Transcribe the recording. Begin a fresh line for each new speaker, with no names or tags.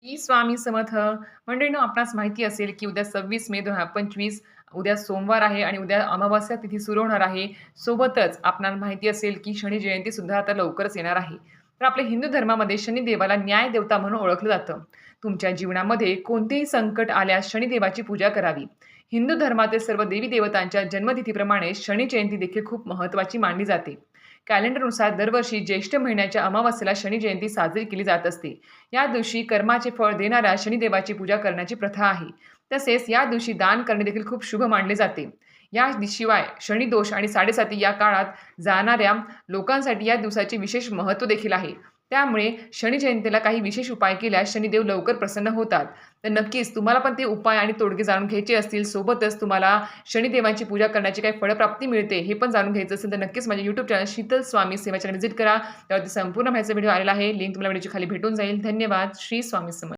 श्री स्वामी समर्थ. मंडळींनो, आपणास माहिती असेल, की उद्या 26 मे 2025 उद्या सोमवार आहे आणि उद्या अमावास्या तिथी सुरू होणार आहे. सोबतच आपणाला माहिती असेल, की शनी जयंती सुद्धा आता लवकरच येणार आहे. तर आपल्या हिंदू धर्मामध्ये शनिदेवाला न्याय देवता म्हणून ओळखलं जातं. तुमच्या जीवनामध्ये कोणतेही संकट आल्यास शनिदेवाची पूजा करावी. हिंदू धर्मातील सर्व देवी देवतांच्या जन्मतिथीप्रमाणे शनी जयंती देखील खूप महत्त्वाची मानली जाते. कॅलेंडरनुसार दरवर्षी ज्येष्ठ महिन्याच्या अमावास्येला शनी जयंती साजरी केली जात असते. या दिवशी कर्माचे फळ देणाऱ्या शनिदेवाची पूजा करण्याची प्रथा आहे. तसेच या दिवशी दान करणे देखील खूप शुभ मानले जाते. शिवाय शनिदोष आणि साडेसाती या काळात जाणाऱ्या लोकांसाठी या दिवसाचे विशेष महत्त्व देखील आहे. त्यामुळे शनी जयंतीला काही विशेष उपाय केल्यास शनिदेव लवकर प्रसन्न होतात. तर नक्कीच तुम्हाला पण ते उपाय आणि तोडगे जाणून घ्यायचे असतील, सोबतच तुम्हाला शनिदेवांची पूजा करण्याची काही फळप्राप्ती मिळते, हे पण जाणून घ्यायचं असेल, तर नक्कीच माझ्या YouTube चॅनल शीतल स्वामी सेवा चॅनल व्हिजिट करा. त्यावरती संपूर्ण माहितीचा व्हिडिओ आलेला आहे. लिंक तुम्हाला व्हिडिओच्या खाली भेटून जाईल. धन्यवाद. श्री स्वामी समर्थ.